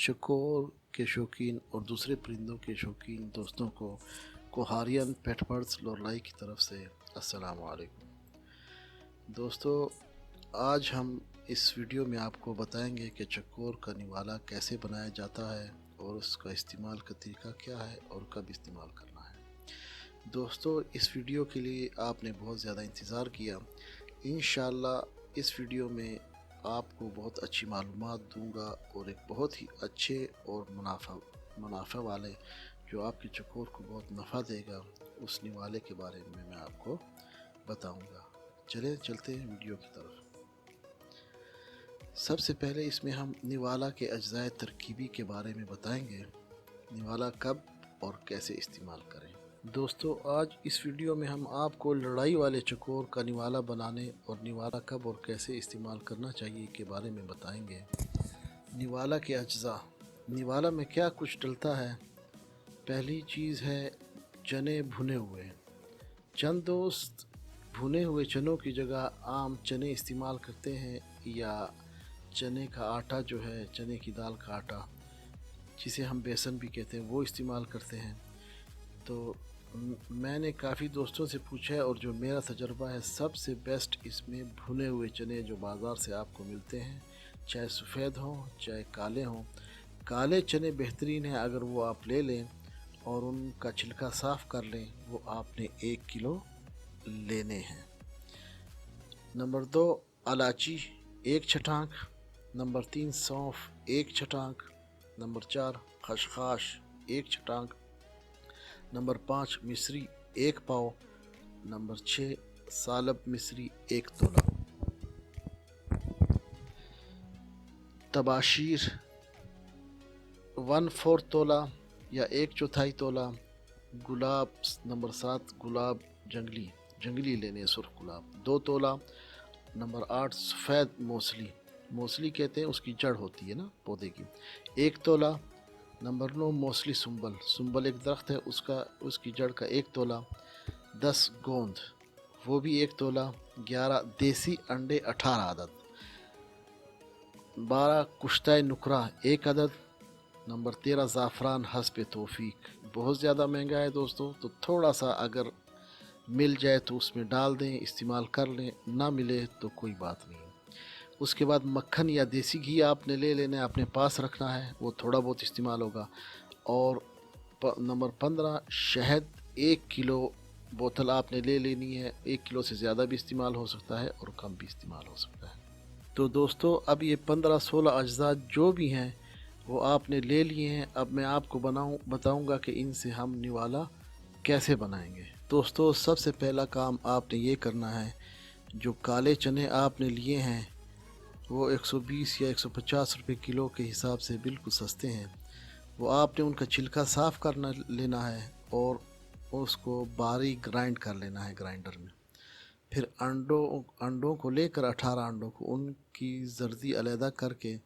चकोर के शौकीन और दूसरे परिंदों के शौकीन दोस्तों को कोहारियन पेट बर्ड्स लोरलाई की तरफ से अस्सलाम वालेकुम। दोस्तों, आज हम इस वीडियो में आपको बताएंगे कि चकोर का निवाला कैसे बनाया जाता है और उसका इस्तेमाल का तरीका क्या है और कब इस्तेमाल करना है। दोस्तों, इस वीडियो के लिए आपने बहुत ज़्यादा इंतज़ार किया। इंशाअल्लाह इस वीडियो में आपको बहुत अच्छी मालूमात दूंगा और एक बहुत ही अच्छे और मुनाफा वाले, जो आपके चकोर को बहुत नफ़ा देगा, उस निवाले के बारे में मैं आपको बताऊंगा। चलते हैं वीडियो की तरफ। सबसे पहले इसमें हम निवाला के अज्जाए तरकीबी के बारे में बताएंगे। निवाला कब और कैसे इस्तेमाल करें। दोस्तों, आज इस वीडियो में हम आपको लड़ाई वाले चकोर का निवाला बनाने और निवाला कब और कैसे इस्तेमाल करना चाहिए के बारे में बताएंगे। निवाला के अज्जा। निवाला में क्या कुछ डलता है। पहली चीज़ है चने भुने हुए। चंद दोस्त भुने हुए चनों की जगह आम चने इस्तेमाल करते हैं या चने का आटा जो है, चने की दाल का आटा जिसे हम बेसन भी कहते हैं, वो इस्तेमाल करते हैं। तो मैंने काफ़ी दोस्तों से पूछा है और जो मेरा तजर्बा है, सबसे बेस्ट इसमें भुने हुए चने जो बाज़ार से आपको मिलते हैं, चाहे सफ़ेद हों चाहे काले हों। काले चने बेहतरीन हैं अगर वो आप ले लें और उनका छिलका साफ़ कर लें। वो आपने 1 किलो लेने हैं। नंबर 2 इलायची 1 छटांक। नंबर 3 सौंफ 1 छटांक। नंबर 4 खसखस 1 छटांक। नंबर 5 मिश्री 1 पाव। नंबर 6 सालब मिश्री 1 तोला। तबाशीर 1/4 तोला या 1/4 तोला। गुलाब नंबर 7 गुलाब जंगली लेने, सुर्ख गुलाब 2 तोला। नंबर 8 सफ़ेद मौसली कहते हैं, उसकी जड़ होती है ना पौधे की, 1 तोला। नंबर 9 मौसली सुंबल एक दरख्त है, उसकी जड़ का 1 तोला। 10 गोंद, वो भी 1 तोला। 11 देसी अंडे 18 अदद। 12 कुश्ता नुकरा 1 अदद। नंबर 13 ज़ाफ़रान हस्ब तौफ़ीक। बहुत ज़्यादा महंगा है दोस्तों, तो थोड़ा सा अगर मिल जाए तो उसमें डाल दें, इस्तेमाल कर लें, ना मिले तो कोई बात नहीं। उसके बाद मक्खन या देसी घी आपने ले लेना है, अपने पास रखना है, वो थोड़ा बहुत इस्तेमाल होगा। और नंबर 15 शहद 1 किलो बोतल आपने ले लेनी है। 1 किलो से ज़्यादा भी इस्तेमाल हो सकता है और कम भी इस्तेमाल हो सकता है। तो दोस्तों, अब ये 15-16 अज्जा जो भी हैं वो आपने ले लिए हैं। अब मैं आपको बताऊंगा कि इनसे हम निवाला कैसे बनाएंगे। दोस्तों, सबसे पहला काम आपने ये करना है, जो काले चने आपने लिए हैं वो 120 या 150 रुपये किलो के हिसाब से बिल्कुल सस्ते हैं। वो आपने उनका छिलका साफ़ करना लेना है और उसको बारीक ग्राइंड कर लेना है ग्राइंडर में। फिर अंडों को लेकर 18 अंडों को उनकी जर्दी अलहदा करके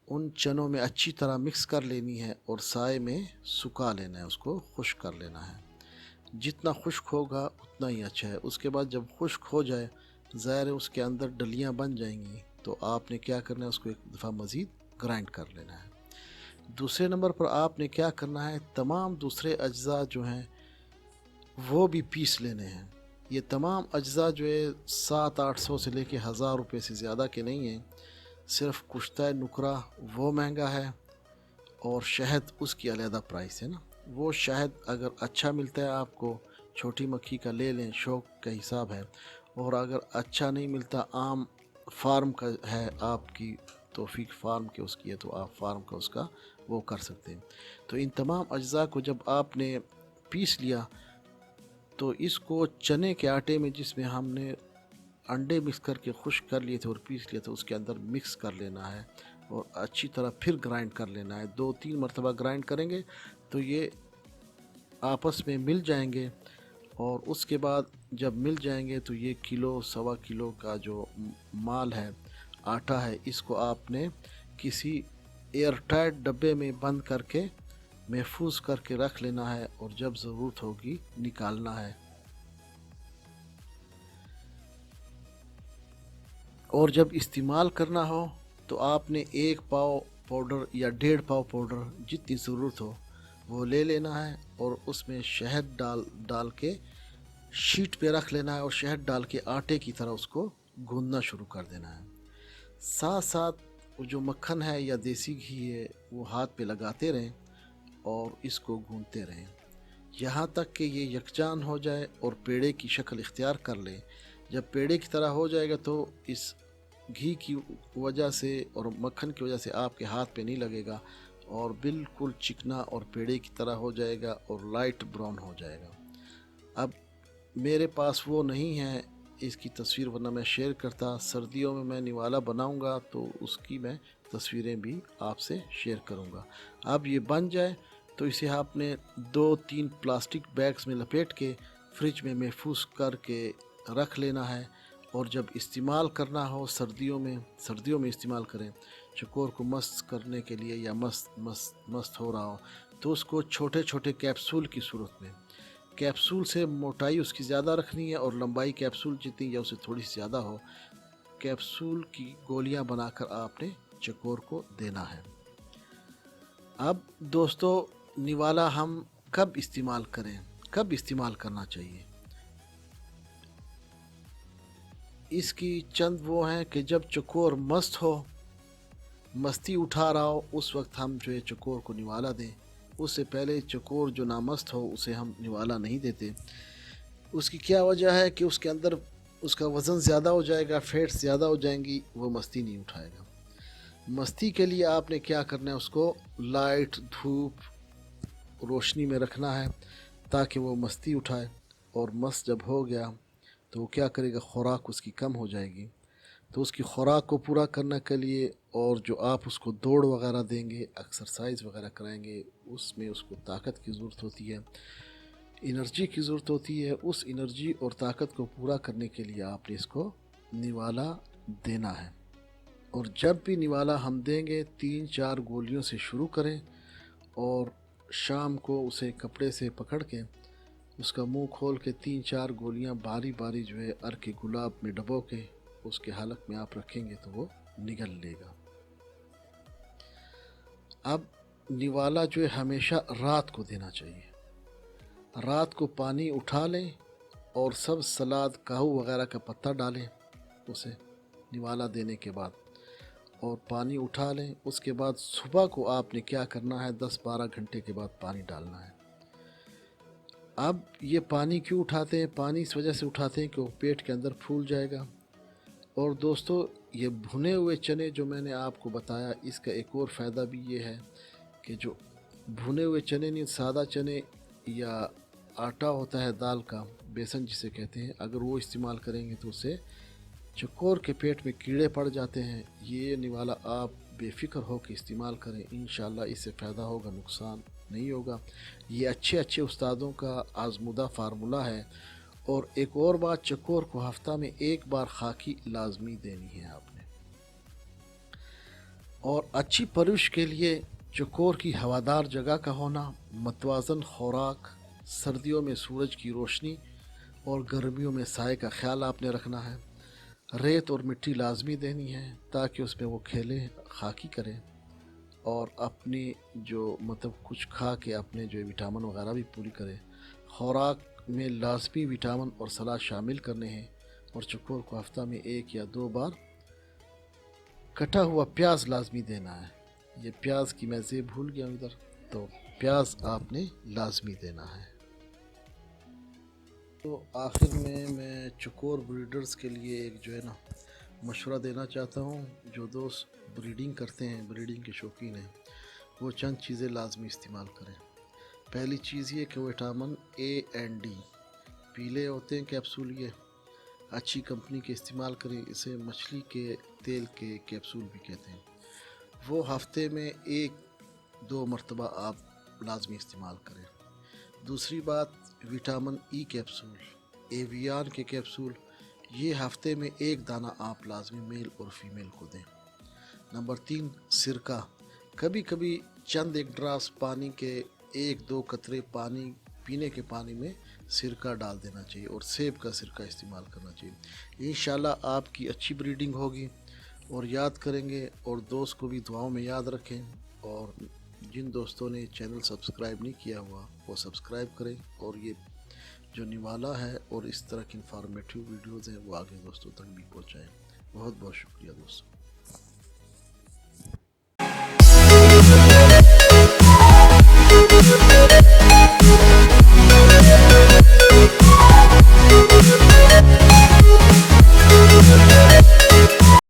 उन चनों में अच्छी तरह मिक्स कर लेनी है और साए में सुखा लेना है, उसको खुश्क कर लेना है। जितना खुश्क होगा उतना ही अच्छा है। उसके बाद जब खुश्क हो जाए, ज़ाहिर है उसके अंदर डलियां बन जाएंगी, तो आपने क्या करना है, उसको एक दफ़ा मज़ीद ग्राइंड कर लेना है। दूसरे नंबर पर आपने क्या करना है, तमाम दूसरे अज्जा जो हैं वो भी पीस लेने हैं। ये तमाम अज्जा जो है 700-800 से लेके 1000 रुपये से ज़्यादा के नहीं हैं। सिर्फ कुश्ता नुकरा वो महंगा है और शहद उसकी अलहदा प्राइस है ना। वो शहद अगर अच्छा मिलता है आपको, छोटी मक्खी का ले लें, शौक का हिसाब है। और अगर अच्छा नहीं मिलता, आम फार्म का है आपकी तौफीक फार्म के उसकी है, तो आप फार्म का उसका वो कर सकते हैं। तो इन तमाम अज्जा को जब आपने पीस लिया, तो इसको चने के आटे में, जिसमें हमने अंडे मिक्स करके खुश्क कर लिए थे और पीस लिया था, उसके अंदर मिक्स कर लेना है और अच्छी तरह फिर ग्राइंड कर लेना है। 2-3 मरतबा ग्राइंड करेंगे तो ये आपस में मिल जाएंगे। और उसके बाद जब मिल जाएंगे तो ये किलो सवा किलो का जो माल है, आटा है, इसको आपने किसी एयर टाइट डब्बे में बंद करके महफूज करके रख लेना है और जब ज़रूरत होगी निकालना है। और जब इस्तेमाल करना हो तो आपने 1 पाव पाउडर या 1.5 पाव पाउडर जितनी ज़रूरत हो वो ले लेना है और उसमें शहद डाल के शीट पे रख लेना है और शहद डाल के आटे की तरह उसको गूंदना शुरू कर देना है। साथ साथ वो जो मक्खन है या देसी घी है वो हाथ पे लगाते रहें और इसको गूंदते रहें यहाँ तक कि ये यकजान हो जाए और पेड़े की शक्ल इख्तियार कर ले। जब पेड़े की तरह हो जाएगा तो इस घी की वजह से और मक्खन की वजह से आपके हाथ पे नहीं लगेगा और बिल्कुल चिकना और पेड़े की तरह हो जाएगा और लाइट ब्राउन हो जाएगा। अब मेरे पास वो नहीं है इसकी तस्वीर, वरना मैं शेयर करता। सर्दियों में मैं निवाला बनाऊंगा तो उसकी मैं तस्वीरें भी आपसे शेयर करूंगा। अब ये बन जाए तो इसे आपने 2-3 प्लास्टिक बैग्स में लपेट के फ्रिज में महफूज करके रख लेना है और जब इस्तेमाल करना हो सर्दियों में इस्तेमाल करें। चकोर को मस्त करने के लिए या मस्त हो रहा हो तो उसको छोटे छोटे कैप्सूल की सूरत में, कैप्सूल से मोटाई उसकी ज़्यादा रखनी है और लंबाई कैप्सूल जितनी या उससे थोड़ी सी ज़्यादा हो, कैप्सूल की गोलियां बनाकर आपने चकोर को देना है। अब दोस्तों निवाला हम कब इस्तेमाल करें, कब इस्तेमाल करना चाहिए, इसकी चंद वो हैं कि जब चकोर मस्त हो, मस्ती उठा रहा हो, उस वक्त हम जो है चकोर को निवाला दें। उससे पहले चकोर जो नामस्त हो उसे हम निवाला नहीं देते। उसकी क्या वजह है कि उसके अंदर उसका वज़न ज़्यादा हो जाएगा, फैट्स ज़्यादा हो जाएंगी, वो मस्ती नहीं उठाएगा। मस्ती के लिए आपने क्या करना है, उसको लाइट धूप रोशनी में रखना है ताकि वो मस्ती उठाए। और मस्त जब हो गया तो वो क्या करेगा, खुराक उसकी कम हो जाएगी। तो उसकी खुराक को पूरा करने के लिए और जो आप उसको दौड़ वगैरह देंगे, एक्सरसाइज वगैरह कराएंगे, उसमें उसको ताकत की ज़रूरत होती है, एनर्जी की ज़रूरत होती है। उस एनर्जी और ताकत को पूरा करने के लिए आपने इसको निवाला देना है। और जब भी निवाला हम देंगे 3-4 गोलियों से शुरू करें और शाम को उसे कपड़े से पकड़ के उसका मुंह खोल के 3-4 गोलियां बारी बारी जो है अर्क गुलाब में डबो के उसके हलक में आप रखेंगे तो वो निगल लेगा। अब निवाला जो है हमेशा रात को देना चाहिए। रात को पानी उठा लें और सब सलाद काहू वगैरह का पत्ता डालें उसे निवाला देने के बाद और पानी उठा लें। उसके बाद सुबह को आपने क्या करना है, 10-12 घंटे के बाद पानी डालना है। अब ये पानी क्यों उठाते हैं, पानी इस वजह से उठाते हैं कि वो पेट के अंदर फूल जाएगा। और दोस्तों ये भुने हुए चने जो मैंने आपको बताया, इसका एक और फ़ायदा भी ये है कि जो भुने हुए चने नहीं, सादा चने या आटा होता है दाल का, बेसन जिसे कहते हैं, अगर वो इस्तेमाल करेंगे तो उससे चकोर के पेट में कीड़े पड़ जाते हैं। ये निवाला आप बेफिक्र हो के इस्तेमाल करें, इंशाल्लाह इससे फ़ायदा होगा, नुकसान नहीं होगा। ये अच्छे अच्छे उस्तादों का आजमुदा फार्मूला है। और एक और बात, चकोर को हफ्ता में 1 बार खाकी लाजमी देनी है आपने। और अच्छी परवरिश के लिए चकोर की हवादार जगह का होना, मतवाजन खुराक, सर्दियों में सूरज की रोशनी और गर्मियों में साए का ख्याल आपने रखना है। रेत और मिट्टी लाजमी देनी है ताकि उसमें वो खेले, खाकी करे और अपनी जो मतलब कुछ खा के अपने जो विटामिन वगैरह भी पूरी करे। खुराक में लाजमी विटामिन और सलाद शामिल करने हैं। और चकोर को हफ्ता में 1 या 2 बार कटा हुआ प्याज लाजमी देना है। ये प्याज की मैं ज़ेब भूल गया हूँ इधर, तो प्याज आपने लाजमी देना है। तो आखिर में मैं चकोर ब्रीडर्स के लिए एक जो है ना मशवरा देना चाहता हूँ। जो दोस्त ब्रीडिंग करते हैं, ब्रीडिंग के शौकीन हैं, वो चंद चीज़ें लाजमी इस्तेमाल करें। पहली चीज़ ये कि विटामिन ए एंड डी पीले होते हैं कैप्सूल, ये अच्छी कंपनी के इस्तेमाल करें। इसे मछली के तेल के कैप्सूल भी कहते हैं। वो हफ्ते में 1-2 मरतबा आप लाजमी इस्तेमाल करें। दूसरी बात, विटामिन ई कैप्सूल, एवियन के कैप्सूल, ये हफ्ते में 1 दाना आप लाजमी मेल और फीमेल को दें। नंबर 3, सिरका, कभी कभी चंद 1 ड्रास पानी के 1-2 कतरे पानी पीने के पानी में सिरका डाल देना चाहिए और सेब का सिरका इस्तेमाल करना चाहिए। इंशाल्लाह आपकी अच्छी ब्रीडिंग होगी اور یاد کریں گے، اور دوست کو بھی دعاؤں میں یاد رکھیں، اور جن دوستوں نے چینل سبسکرائب نہیں کیا ہوا وہ سبسکرائب کریں، اور یہ جو نوالا ہے اور اس طرح کی انفارمیٹیو ویڈیوز ہیں وہ آگے دوستوں تک بھی پہنچائیں۔ بہت بہت شکریہ دوستوں۔